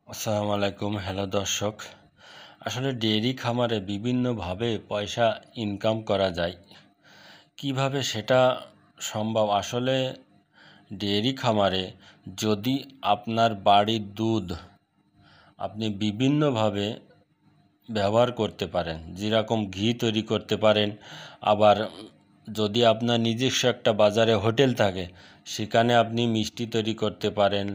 আসসালামু আলাইকুম। হ্যালো দর্শক, আসলে ডেয়ারি খামারে বিভিন্নভাবে পয়সা ইনকাম করা যায়। কিভাবে সেটা সম্ভব? আসলে ডেয়ারি খামারে যদি আপনার বাড়ির দুধ আপনি বিভিন্নভাবে ব্যবহার করতে পারেন, যেরকম ঘি তৈরি করতে পারেন। আবার যদি আপনার নিজস্ব একটা বাজারে হোটেল থাকে, সেখানে আপনি মিষ্টি তৈরি করতে পারেন,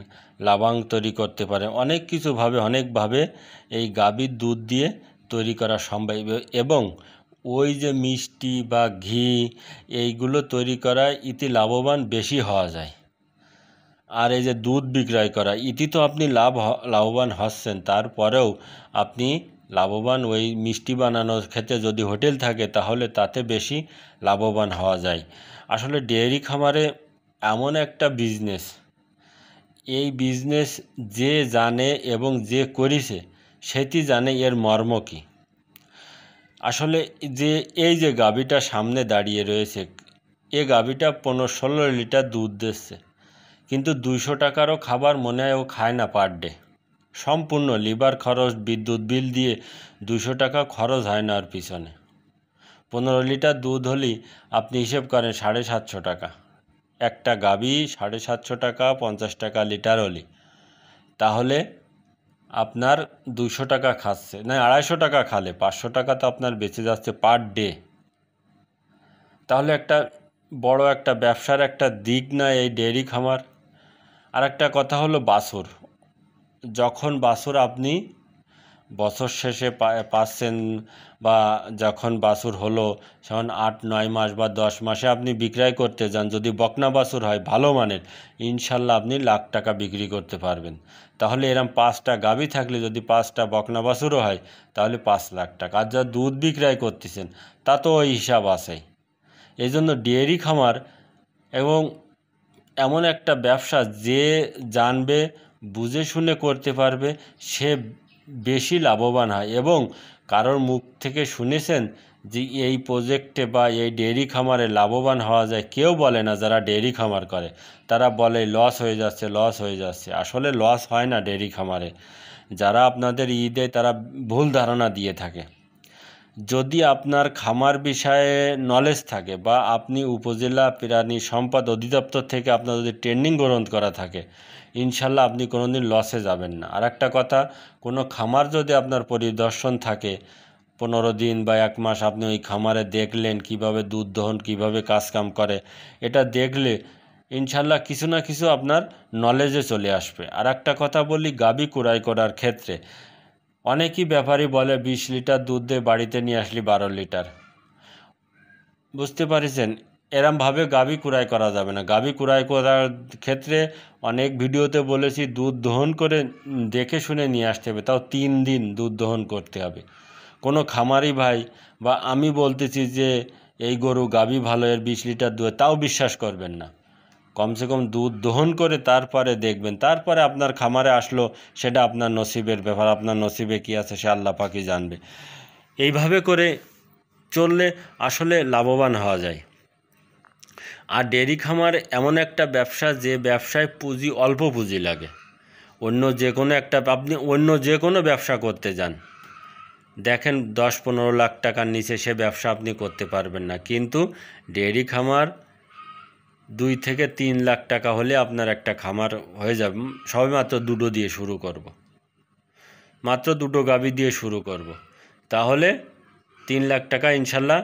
লাবাং তৈরি করতে পারেন। অনেক কিছুভাবে অনেকভাবে এই গাভীর দুধ দিয়ে তৈরি করা সম্ভব। এবং ওই যে মিষ্টি বা ঘি এইগুলো তৈরি করায় ইতি লাভবান বেশি হওয়া যায়। আর এই যে দুধ বিক্রয় করা, ইতি তো আপনি লাভবান হচ্ছেন, তারপরেও আপনি লাভবান ওই মিষ্টি বানানোর ক্ষেত্রে যদি হোটেল থাকে তাহলে তাতে বেশি লাভবান হওয়া যায়। আসলে ডেয়ারি খামারে এমন একটা বিজনেস, এই বিজনেস যে জানে এবং যে করেছে সেটি জানে এর মর্ম কী। আসলে এই যে গাভীটা সামনে দাঁড়িয়ে রয়েছে, এ গাভীটা 15-16 লিটার দুধ দিচ্ছে, কিন্তু 200 টাকারও খাবার মনে হয় ও খায় না পার ডে। সম্পূর্ণ লিভার খরচ, বিদ্যুৎ বিল দিয়ে 200 টাকা খরচ হয় না ওর পিছনে। 15 লিটার দুধ হলেই আপনি হিসেব করেন 750 টাকা। একটা গাভী 750 টাকা, 50 টাকা লিটার হলে তাহলে আপনার 200 টাকা খাচ্ছে, না 250 টাকা খালে 500 টাকা তো আপনার বেঁচে যাচ্ছে পার ডে। তাহলে একটা বড় একটা ব্যবসার একটা দিক না এই ডেয়ারি খামার। আর একটা কথা হলো বাছুর, যখন বাছুর আপনি বছর শেষে পাচ্ছেন, বা যখন বাছুর হলো যখন 8-9 মাস বা 10 মাসে আপনি বিক্রয় করতে যান, যদি বকনা বাছুর হয় ভালো মানের, ইনশাল্লাহ আপনি লাখ টাকা বিক্রি করতে পারবেন। তাহলে এরম 5টা গাভী থাকলে যদি 5টা বকনা বাছুরও হয় তাহলে 5 লাখ টাকা। আর যা দুধ বিক্রয় করতেছেন তা তো ওই হিসাব আছে। এই জন্য ডেয়ারি খামার এবং এমন একটা ব্যবসা, যে জানবে বুঝে শুনে করতে পারবে সে বেশি লাভবান হয়। এবং কারোর মুখ থেকে শুনেছেন যে এই প্রজেক্টে বা এই ডেয়ারি খামারে লাভবান হওয়া যায়? কেউ বলে না। যারা ডেয়ারি খামার করে তারা বলে লস হয়ে যাচ্ছে, লস হয়ে যাচ্ছে। আসলে লস হয় না ডেয়ারি খামারে। যারা আপনাদের দেয় তারা ভুল ধারণা দিয়ে থাকে। যদি আপনার খামার বিষয়ে নলেজ থাকে বা আপনি উপজেলা প্রাণী সম্পদ অধিদপ্তর থেকে আপনার যদি ট্রেনিং গ্রহণ করা থাকে, ইনশাল্লাহ আপনি কোনো দিন লসে যাবেন না। আর একটা কথা, কোনো খামার যদি আপনার পরিদর্শন থাকে 15 দিন বা 1 মাস, আপনি ওই খামারে দেখলেন কিভাবে দুধ দহন, কীভাবে কাজকাম করে, এটা দেখলে ইনশাল্লাহ কিছু না কিছু আপনার নলেজে চলে আসবে। আর একটা কথা বলি, গাভী ক্রয় করার ক্ষেত্রে অনেকই ব্যাপারী বলে 20 লিটার দুধ দিয়ে বাড়িতে নিয়ে আসলি 12 লিটার। বুঝতে পারছেন? এরমভাবে গাভী ক্রয় করা যাবে না। গাভী ক্রয় করার ক্ষেত্রে অনেক ভিডিওতে বলেছি দুধ দহন করে দেখে শুনে নিয়ে আসতে হবে, তাও 3 দিন দুধ দহন করতে হবে। কোনো খামারি ভাই বা আমি বলতেছি যে এই গরু গাভী ভালো, এর 20 লিটার দুধ, তাও বিশ্বাস করবেন না। কমসে কম দুধ দহন করে তারপরে দেখবেন, তারপরে আপনার খামারে আসলো, সেটা আপনার নসিবের ব্যাপার। আপনার নসিবে কী আছে সে আল্লাহ পাকই জানবে। এইভাবে করে চললে আসলে লাভবান হওয়া যায়। আর ডেয়ারি খামার এমন একটা ব্যবসা, যে ব্যবসায় পুঁজি অল্প পুঁজি লাগে। আপনি অন্য যে কোনো ব্যবসা করতে যান, দেখেন 10-15 লাখ টাকার নিচে সে ব্যবসা আপনি করতে পারবেন না। কিন্তু ডেয়ারি খামার 2 থেকে 3 লাখ টাকা হলে আপনার একটা খামার হয়ে যাবে। সবেমাত্র 2টো দিয়ে শুরু করব, মাত্র 2টো গাভী দিয়ে শুরু করব, তাহলে 3 লাখ টাকা ইনশাল্লাহ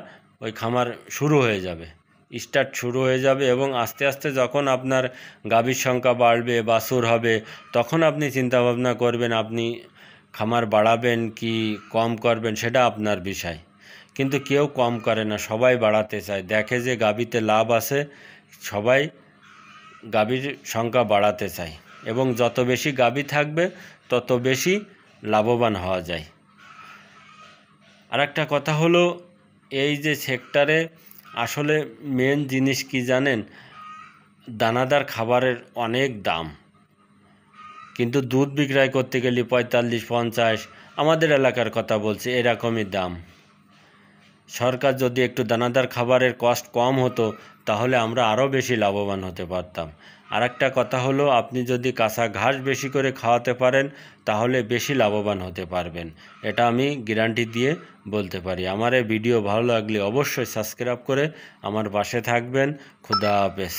ওই খামার শুরু হয়ে যাবে, স্টার্ট শুরু হয়ে যাবে। এবং আস্তে আস্তে যখন আপনার গাভীর সংখ্যা বাড়বে, বাছুর হবে, তখন আপনি চিন্তা ভাবনা করবেন আপনি খামার বাড়াবেন কি কম করবেন, সেটা আপনার বিষয়। কিন্তু কেউ কম করে না, সবাই বাড়াতে চায়। দেখে যে গাভীতে লাভ আছে, সবাই গাভীর সংখ্যা বাড়াতে চায়। এবং যত বেশি গাভী থাকবে তত বেশি লাভবান হওয়া যায়। আর একটা কথা হলো, এই যে সেক্টরে আসলে মেন জিনিস কি জানেন? দানাদার খাবারের অনেক দাম, কিন্তু দুধ বিক্রয় করতে গেলে 45-50, আমাদের এলাকার কথা বলছি, এরকমই দাম। সরকার যদি একটু দানাদার খাবারের কস্ট কম হতো তাহলে আমরা আরও বেশি লাভবান হতে পারতাম। আরেকটা কথা হলো, আপনি যদি কাঁচা ঘাস বেশি করে খাওয়াতে পারেন তাহলে বেশি লাভবান হতে পারবেন। এটা আমি গ্যারান্টি দিয়ে বলতে পারি। আমার এই ভিডিও ভালো লাগলে অবশ্যই সাবস্ক্রাইব করে আমার পাশে থাকবেন। খুদা হাফেজ।